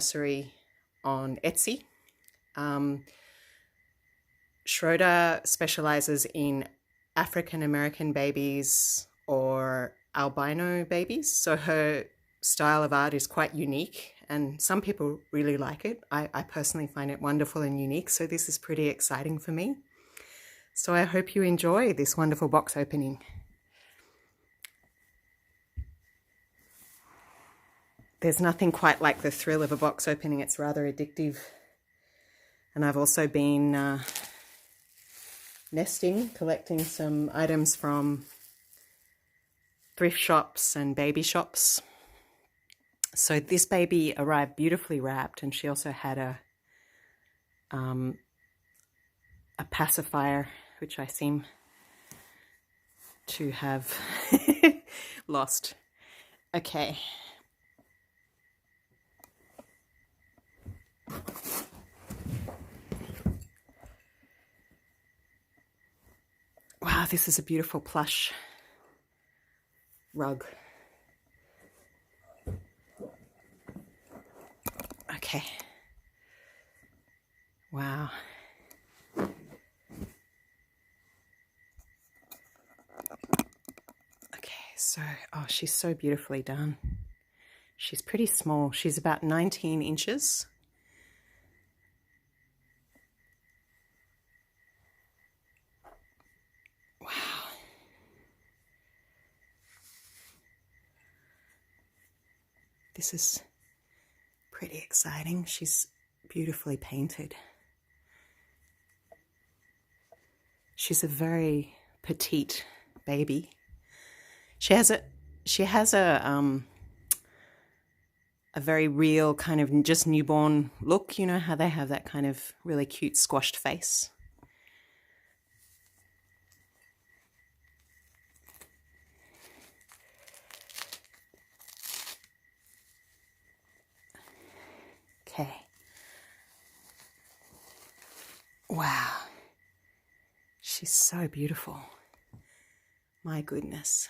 Nursery on Etsy. Schroeder specializes in African American babies or albino babies, so her style of art is quite unique and some people really like it. I personally find it wonderful and unique, so this is pretty exciting for me. So I hope you enjoy this wonderful box opening. There's nothing quite like the thrill of a box opening. It's rather addictive. And I've also been nesting, collecting some items from thrift shops and baby shops. So this baby arrived beautifully wrapped, and she also had a pacifier, which I seem to have lost. Okay. Wow, this is a beautiful plush rug. Okay. Wow. Okay, so, oh, she's so beautifully done. She's pretty small. She's about 19 inches. Wow. This is pretty exciting. She's beautifully painted. She's a very petite baby. She has a very real kind of just newborn look. You know how they have that kind of really cute squashed face. Okay. Wow. She's so beautiful. My goodness.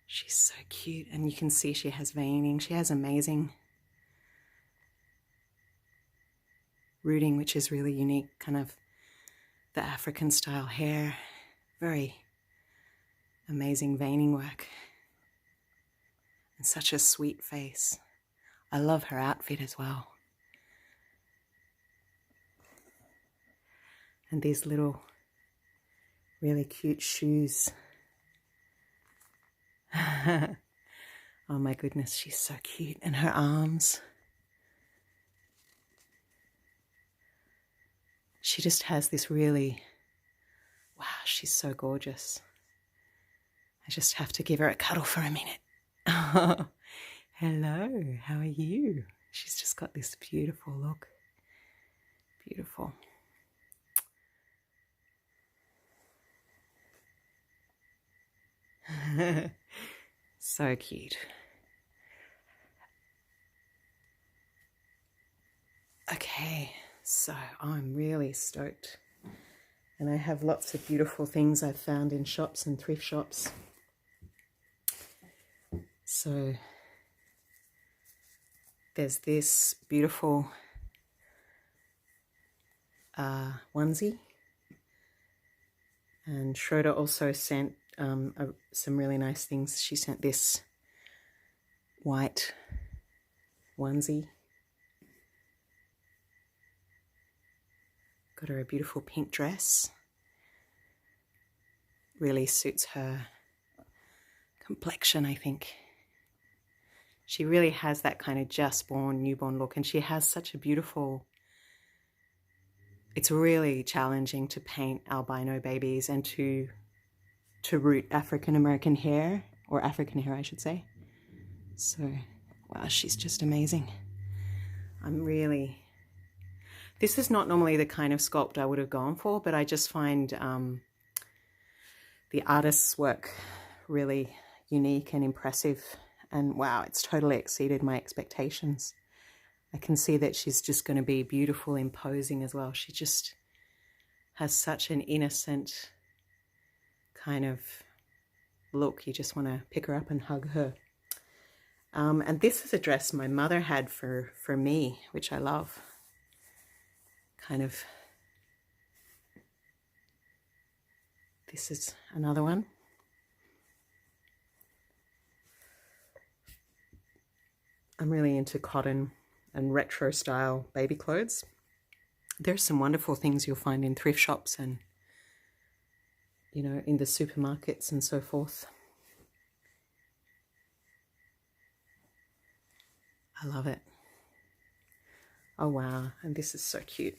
She's so cute, and you can see she has veining. She has amazing rooting, which is really unique, kind of the African style hair. Very amazing veining work. And such a sweet face. I love her outfit as well. And these little really cute shoes. Oh my goodness, she's so cute. And her arms. She just has this really, wow, she's so gorgeous. I just have to give her a cuddle for a minute. Oh, hello, how are you? She's just got this beautiful look. Beautiful. So cute. Okay, so I'm really stoked. And I have lots of beautiful things I've found in shops and thrift shops. So there's this beautiful onesie. And Schroeder also sent some really nice things. She sent this white onesie. Got her a beautiful pink dress. Really suits her complexion, I think. She really has that kind of just born, newborn look, and she has such a beautiful... It's really challenging to paint albino babies and to root African American hair, or African hair, I should say. So, wow, she's just amazing. I'm really... This is not normally the kind of sculpt I would have gone for, but I just find the artist's work really unique and impressive. And wow, it's totally exceeded my expectations. I can see that she's just going to be beautiful, imposing as well. She just has such an innocent kind of look. You just want to pick her up and hug her. And this is a dress my mother had for me, which I love. Kind of, this is another one. I'm really into cotton and retro style baby clothes. There's some wonderful things you'll find in thrift shops and, you know, in the supermarkets and so forth. I love it. Oh wow, and this is so cute.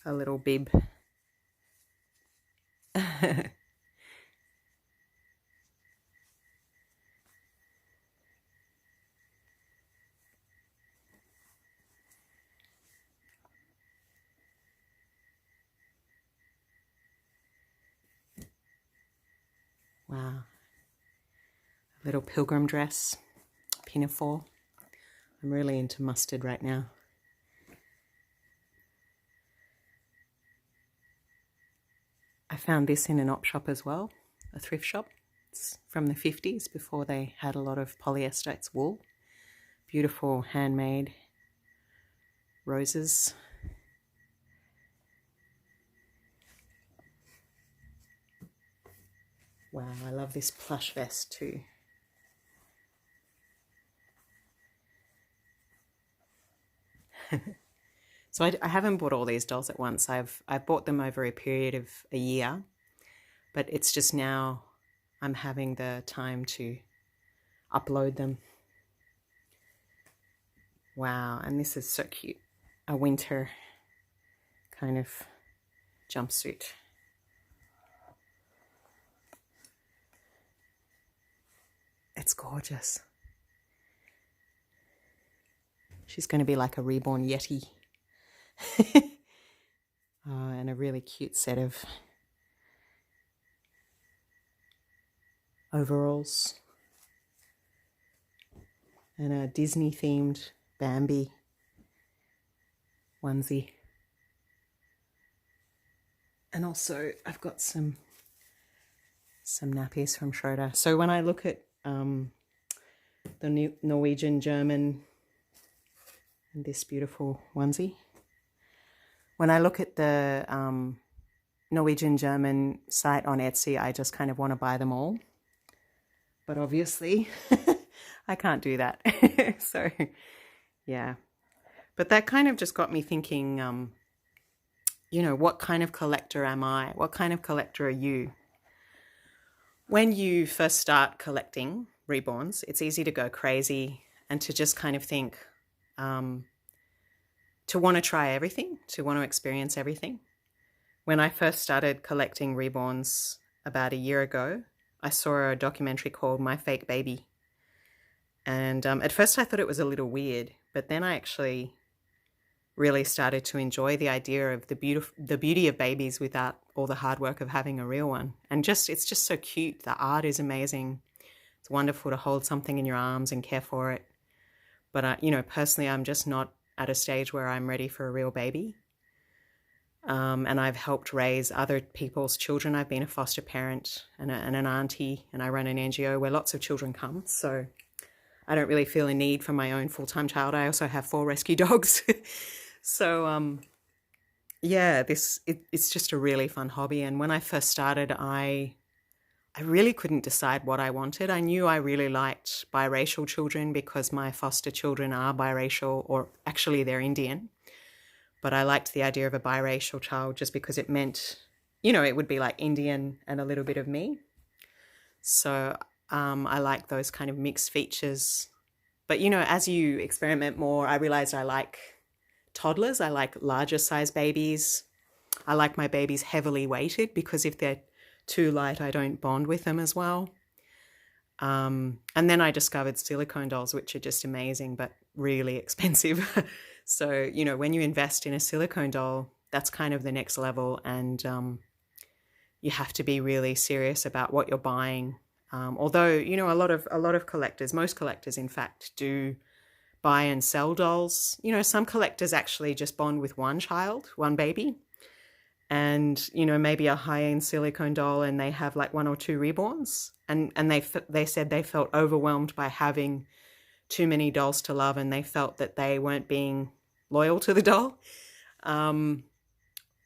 A little bib. Wow. A little pilgrim dress, pinafore. I'm really into mustard right now. I found this in an op shop as well, a thrift shop. It's from the 50s, before they had a lot of polyester. It's wool. Beautiful handmade roses. Wow, I love this plush vest too. So I haven't bought all these dolls at once. I've bought them over a period of a year, but it's just now I'm having the time to upload them. Wow, and this is so cute. A winter kind of jumpsuit. It's gorgeous. She's going to be like a reborn Yeti. Oh, and a really cute set of overalls. And a Disney themed Bambi onesie. And also I've got some nappies from Schroeder. So when I look at the Norwegian German, and this beautiful onesie, when I look at the Norwegian German site on Etsy, I just kind of want to buy them all. But obviously I can't do that. So yeah, but that kind of just got me thinking, you know, what kind of collector am I? What kind of collector are you? When you first start collecting reborns, it's easy to go crazy and to just kind of think, to want to try everything, to want to experience everything. When I first started collecting reborns about a year ago, I saw a documentary called My Fake Baby. And at first I thought it was a little weird, but then I actually really started to enjoy the idea of the beauty of babies without all the hard work of having a real one. And it's just so cute. The art is amazing. It's wonderful to hold something in your arms and care for it. But, you know, personally, I'm just not at a stage where I'm ready for a real baby. And I've helped raise other people's children. I've been a foster parent and an auntie, and I run an NGO where lots of children come. So I don't really feel a need for my own full-time child. I also have 4 rescue dogs. So, yeah, it's just a really fun hobby. And when I first started, I really couldn't decide what I wanted. I knew I really liked biracial children because my foster children are biracial, or actually they're Indian. But I liked the idea of a biracial child just because it meant, you know, it would be like Indian and a little bit of me. So I like those kind of mixed features. But, you know, as you experiment more, I realized I like toddlers. I like larger size babies. I like my babies heavily weighted because if they're too light, I don't bond with them as well. And then I discovered silicone dolls, which are just amazing, but really expensive. So, you know, when you invest in a silicone doll, that's kind of the next level. And you have to be really serious about what you're buying. Although, you know, a lot of collectors, most collectors, in fact, do buy and sell dolls. You know, some collectors actually just bond with one child, one baby. and, you know, maybe a high-end silicone doll, and they have like 1 or 2 reborns, and they said they felt overwhelmed by having too many dolls to love, and they felt that they weren't being loyal to the doll,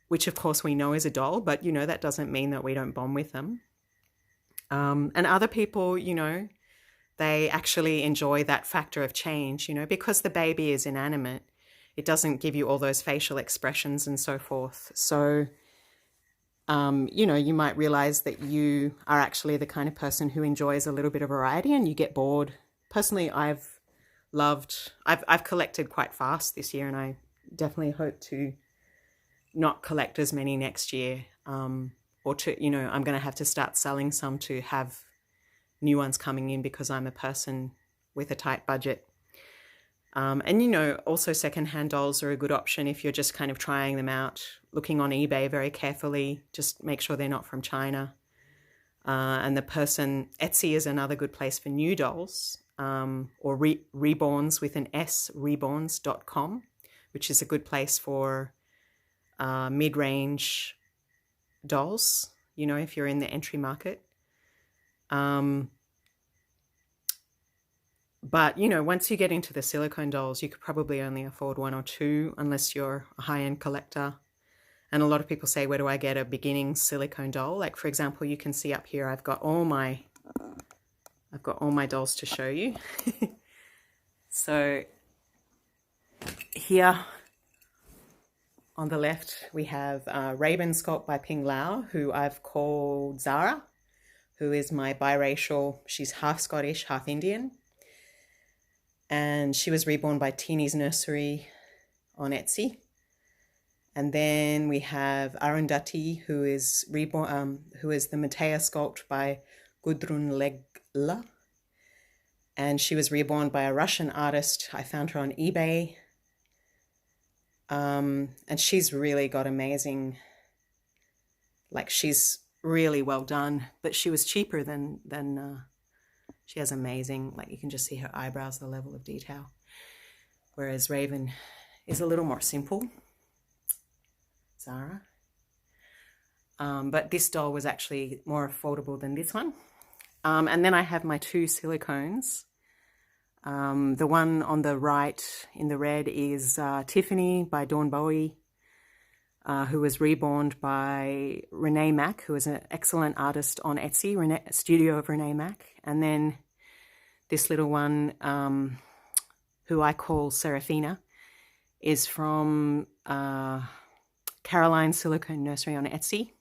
which of course we know is a doll, but, you know, that doesn't mean that we don't bond with them. And other people, you know, they actually enjoy that factor of change, you know, because the baby is inanimate. It doesn't give you all those facial expressions and so forth. So, you know, you might realize that you are actually the kind of person who enjoys a little bit of variety and you get bored. Personally, I've collected quite fast this year, and I definitely hope to not collect as many next year. Or to, you know, I'm going to have to start selling some to have new ones coming in because I'm a person with a tight budget. And, you know, also secondhand dolls are a good option if you're just kind of trying them out, looking on eBay very carefully, just make sure they're not from China. And Etsy is another good place for new dolls, or Reborns with an S, reborns.com, which is a good place for mid-range dolls, you know, if you're in the entry market. But, you know, once you get into the silicone dolls, you could probably only afford 1 or 2 unless you're a high-end collector. And a lot of people say, where do I get a beginning silicone doll? Like, for example, you can see up here, I've got all my dolls to show you. So here on the left, we have Reborn sculpt by Ping Lau, who I've called Zara, who is my biracial. She's half Scottish, half Indian. And she was reborn by Teeny's Nursery on Etsy. And then we have Arundhati, who is reborn, who is the Matea sculpt by Gudrun Legla. And she was reborn by a Russian artist. I found her on eBay. And she's really got amazing, like, she's really well done, but she was cheaper than she has amazing, like, you can just see her eyebrows, the level of detail. Whereas Raven is a little more simple. Zara. But this doll was actually more affordable than this one. And then I have my 2 silicones. The one on the right in the red is Tiffany by Dawn Bowie, who was reborn by Renee Mack, who is an excellent artist on Etsy, Studio of Renee Mack. And then this little one, who I call Serafina, is from Caroline Silicone Nursery on Etsy.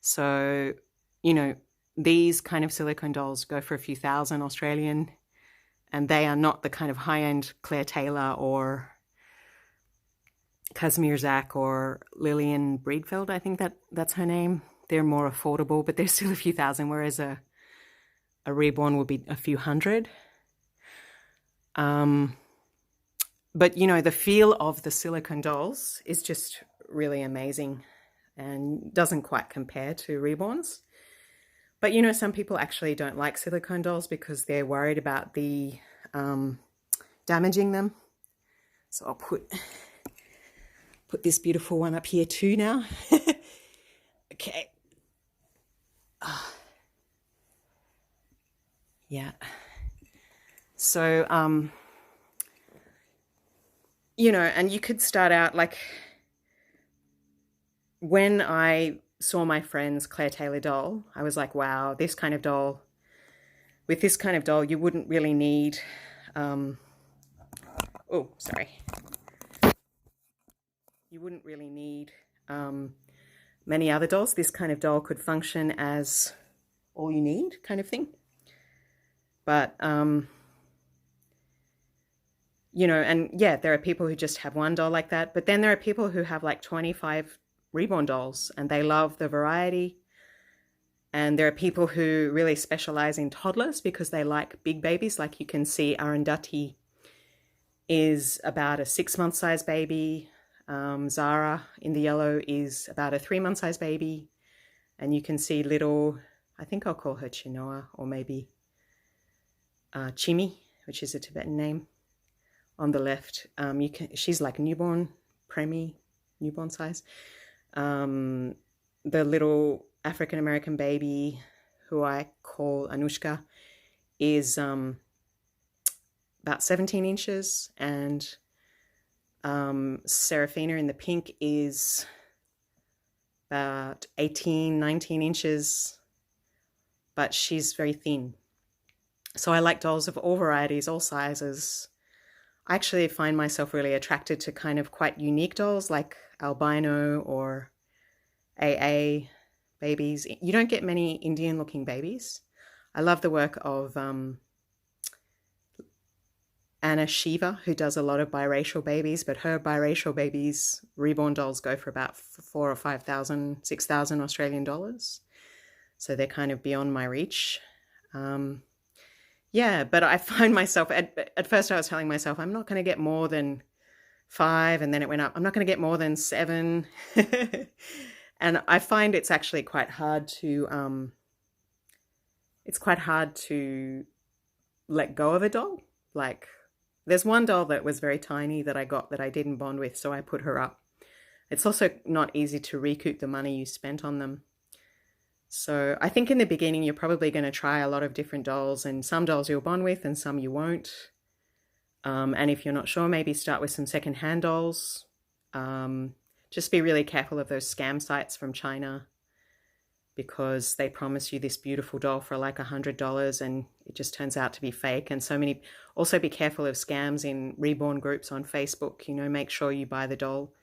So, you know, these kind of silicone dolls go for a few thousand Australian, and they are not the kind of high-end Claire Taylor or Casimir Zach or Lillian Breedfeld, I think that's her name. They're more affordable, but they're still a few thousand, whereas a reborn will be a few hundred. But, you know, the feel of the silicone dolls is just really amazing and doesn't quite compare to reborns. But, you know, some people actually don't like silicone dolls because they're worried about the damaging them. So I'll put this beautiful one up here too now. Okay. Yeah. So, you know, and you could start out, like, when I saw my friend's Claire Taylor doll, I was like, wow, this kind of doll, with this kind of doll, you wouldn't really need, you wouldn't really need many other dolls. This kind of doll could function as all you need kind of thing. But, you know, and yeah, there are people who just have one doll like that, but then there are people who have like 25 reborn dolls and they love the variety. And there are people who really specialize in toddlers because they like big babies. Like you can see Arundhati is about a 6-month size baby. Zara in the yellow is about a 3-month size baby. And you can see little, I think I'll call her Chinoa, or maybe Chimi, which is a Tibetan name. On the left, she's like newborn, preemie, newborn size. The little African American baby, who I call Anushka, is about 17 inches, and Serafina in the pink is about 18, 19 inches, but she's very thin. So I like dolls of all varieties, all sizes. I actually find myself really attracted to kind of quite unique dolls like albino or AA babies. You don't get many Indian looking babies. I love the work of Anna Shiva, who does a lot of biracial babies, but her biracial babies, reborn dolls, go for about 4,000 or 5,000, 6,000 Australian dollars. So they're kind of beyond my reach. Yeah, but I find myself, at first I was telling myself, I'm not going to get more than 5, and then it went up. I'm not going to get more than 7. And I find it's actually quite hard to, let go of a doll. Like, there's one doll that was very tiny that I got that I didn't bond with, so I put her up. It's also not easy to recoup the money you spent on them. So I think in the beginning, you're probably going to try a lot of different dolls, and some dolls you'll bond with and some you won't. And if you're not sure, maybe start with some secondhand dolls. Just be really careful of those scam sites from China, because they promise you this beautiful doll for like $100 and it just turns out to be fake. And so many, also be careful of scams in reborn groups on Facebook. Make sure you buy the doll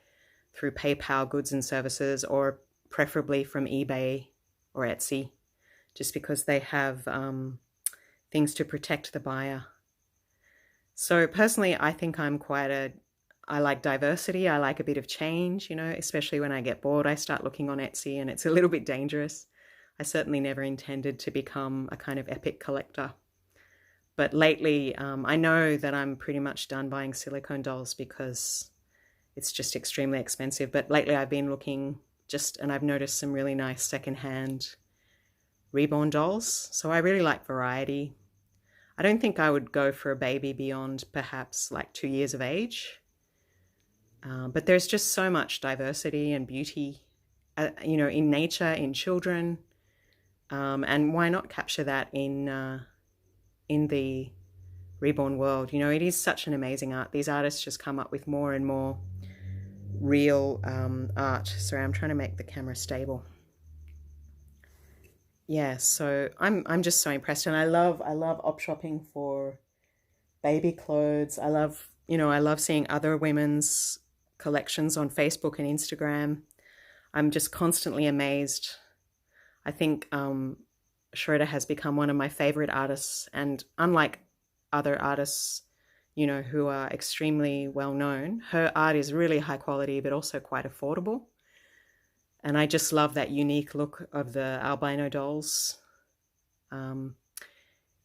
through PayPal goods and services, or preferably from eBay or Etsy, just because they have things to protect the buyer. So personally, I think I like diversity. I like a bit of change, especially when I get bored. I start looking on Etsy and it's a little bit dangerous. I certainly never intended to become a kind of epic collector. But lately, I know that I'm pretty much done buying silicone dolls because it's just extremely expensive. But lately I've been looking and I've noticed some really nice secondhand reborn dolls. So I really like variety. I don't think I would go for a baby beyond perhaps like 2 years of age. But there's just so much diversity and beauty, in nature, in children. And why not capture that in the reborn world? It is such an amazing art. These artists just come up with more and more real art. Sorry, I'm trying to make the camera stable. Yeah, so I'm just so impressed, and I love op shopping for baby clothes. I love seeing other women's collections on Facebook and Instagram. I'm just constantly amazed. I think Schroeder has become one of my favorite artists, and unlike other artists, who are extremely well known, her art is really high quality, but also quite affordable. And I just love that unique look of the albino dolls.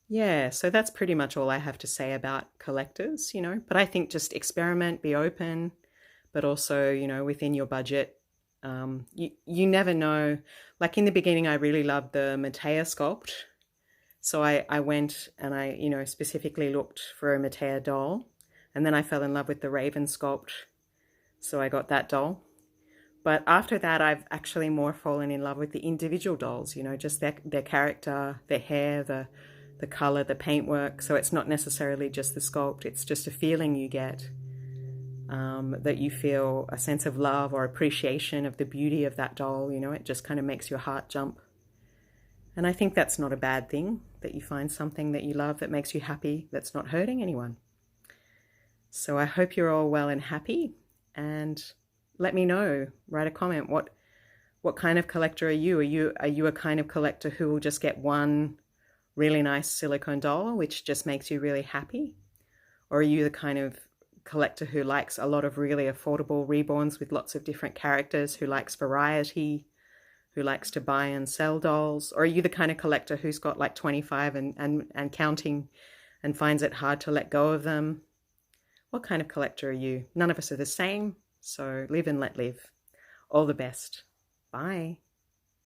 Yeah, so that's pretty much all I have to say about collectors, but I think just experiment, be open, but also, within your budget. You never know. Like in the beginning, I really loved the Matea sculpt. So I went and I, specifically looked for a Matea doll. And then I fell in love with the Raven sculpt. So I got that doll. But after that, I've actually more fallen in love with the individual dolls, just their character, their hair, the color, the paintwork. So it's not necessarily just the sculpt. It's just a feeling you get, that you feel a sense of love or appreciation of the beauty of that doll. It just kind of makes your heart jump. And I think that's not a bad thing, that you find something that you love that makes you happy, that's not hurting anyone. So I hope you're all well and happy, and let me know, write a comment. What kind of collector are you? Are you a kind of collector who will just get one really nice silicone doll, which just makes you really happy? Or are you the kind of collector who likes a lot of really affordable reborns with lots of different characters, who likes variety, who likes to buy and sell dolls? Or are you the kind of collector who's got like 25 and counting and finds it hard to let go of them? What kind of collector are you? None of us are the same, so live and let live. All the best. Bye.